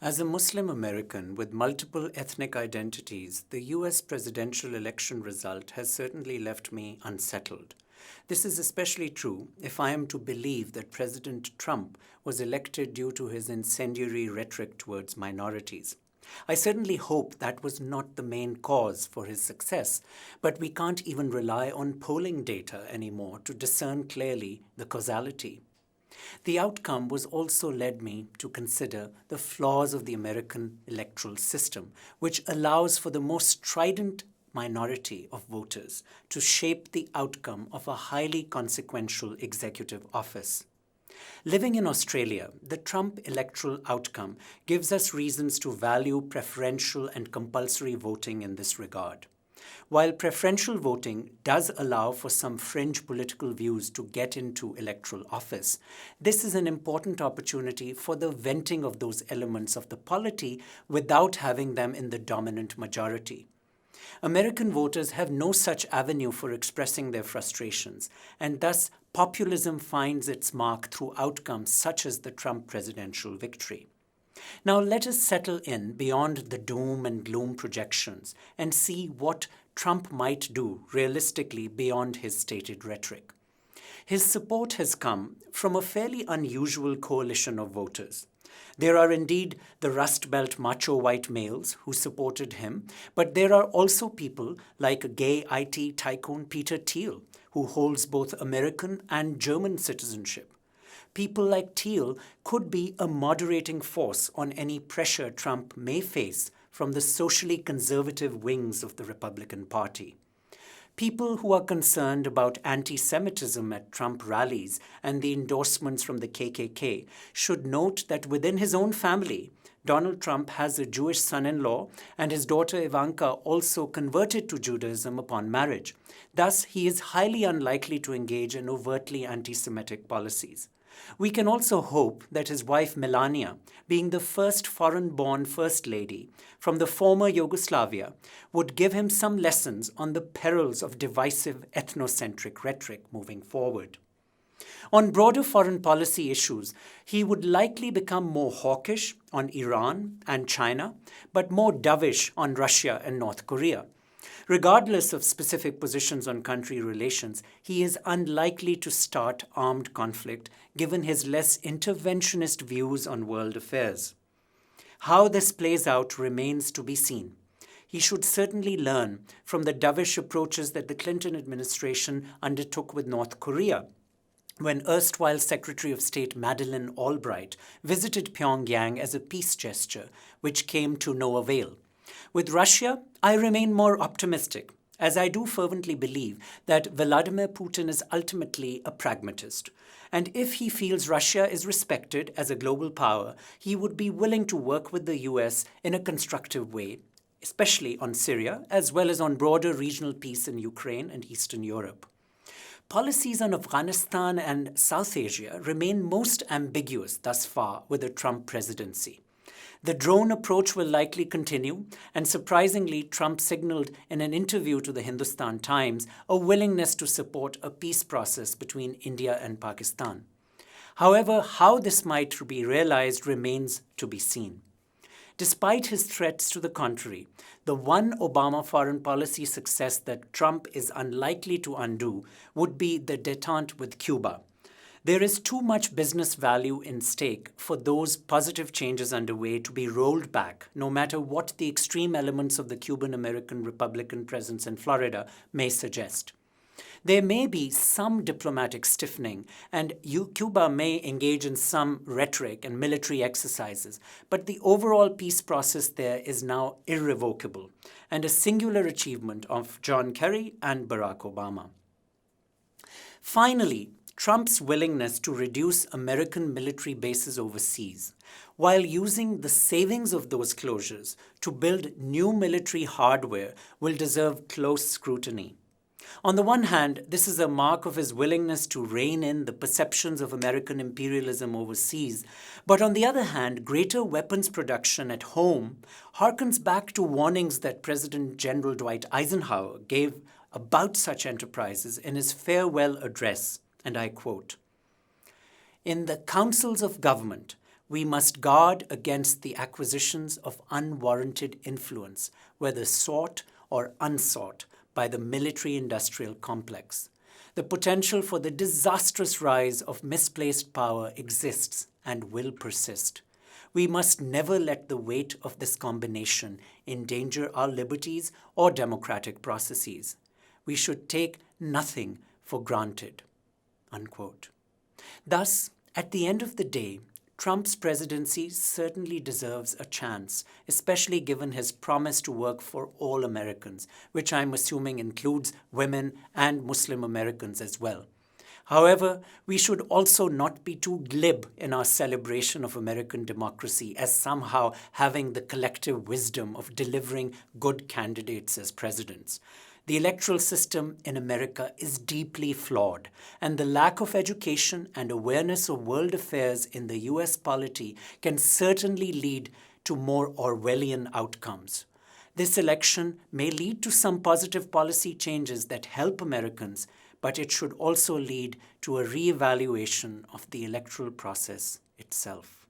As a Muslim American with multiple ethnic identities, the US presidential election result has certainly left me unsettled. This is especially true if I am to believe that President Trump was elected due to his incendiary rhetoric towards minorities. I certainly hope that was not the main cause for his success, but we can't even rely on polling data anymore to discern clearly the causality. The outcome was also led me to consider the flaws of the American electoral system, which allows for the most strident minority of voters to shape the outcome of a highly consequential executive office. Living in Australia, the Trump electoral outcome gives us reasons to value preferential and compulsory voting in this regard. While preferential voting does allow for some fringe political views to get into electoral office, this is an important opportunity for the venting of those elements of the polity without having them in the dominant majority. American voters have no such avenue for expressing their frustrations, and thus populism finds its mark through outcomes such as the Trump presidential victory. Now let us settle in beyond the doom and gloom projections and see what Trump might do realistically beyond his stated rhetoric. His support has come from a fairly unusual coalition of voters. There are indeed the Rust Belt macho white males who supported him, but there are also people like gay IT tycoon Peter Thiel, who holds both American and German citizenship. People like Thiel could be a moderating force on any pressure Trump may face from the socially conservative wings of the Republican Party. People who are concerned about anti-Semitism at Trump rallies and the endorsements from the KKK should note that within his own family, Donald Trump has a Jewish son-in-law, and his daughter Ivanka also converted to Judaism upon marriage. Thus, he is highly unlikely to engage in overtly anti-Semitic policies. We can also hope that his wife Melania, being the first foreign-born First Lady from the former Yugoslavia, would give him some lessons on the perils of divisive ethnocentric rhetoric moving forward. On broader foreign policy issues, he would likely become more hawkish on Iran and China, but more dovish on Russia and North Korea. Regardless of specific positions on country relations, he is unlikely to start armed conflict given his less interventionist views on world affairs. How this plays out remains to be seen. He should certainly learn from the dovish approaches that the Clinton administration undertook with North Korea, when erstwhile Secretary of State Madeleine Albright visited Pyongyang as a peace gesture, which came to no avail. With Russia, I remain more optimistic, as I do fervently believe that Vladimir Putin is ultimately a pragmatist. And if he feels Russia is respected as a global power, he would be willing to work with the US in a constructive way, especially on Syria, as well as on broader regional peace in Ukraine and Eastern Europe. Policies on Afghanistan and South Asia remain most ambiguous thus far with the Trump presidency. The drone approach will likely continue, and surprisingly, Trump signaled in an interview to the Hindustan Times a willingness to support a peace process between India and Pakistan. However, how this might be realized remains to be seen. Despite his threats to the contrary, the one Obama foreign policy success that Trump is unlikely to undo would be the détente with Cuba. There is too much business value in stake for those positive changes underway to be rolled back, no matter what the extreme elements of the Cuban-American Republican presence in Florida may suggest. There may be some diplomatic stiffening, and Cuba may engage in some rhetoric and military exercises, but the overall peace process there is now irrevocable, and a singular achievement of John Kerry and Barack Obama. Finally, Trump's willingness to reduce American military bases overseas, while using the savings of those closures to build new military hardware, will deserve close scrutiny. On the one hand, this is a mark of his willingness to rein in the perceptions of American imperialism overseas, but on the other hand, greater weapons production at home harkens back to warnings that President General Dwight Eisenhower gave about such enterprises in his farewell address, and I quote, "In the councils of government, We must guard against the acquisitions of unwarranted influence, whether sought or unsought, by the military-industrial complex. The potential for the disastrous rise of misplaced power exists and will persist. We must never let the weight of this combination endanger our liberties or democratic processes. We should take nothing for granted." Unquote. Thus, at the end of the day, Trump's presidency certainly deserves a chance, especially given his promise to work for all Americans, which I'm assuming includes women and Muslim Americans as well. However, we should also not be too glib in our celebration of American democracy as somehow having the collective wisdom of delivering good candidates as presidents. The electoral system in America is deeply flawed, and the lack of education and awareness of world affairs in the US polity can certainly lead to more Orwellian outcomes. This election may lead to some positive policy changes that help Americans, but it should also lead to a re-evaluation of the electoral process itself.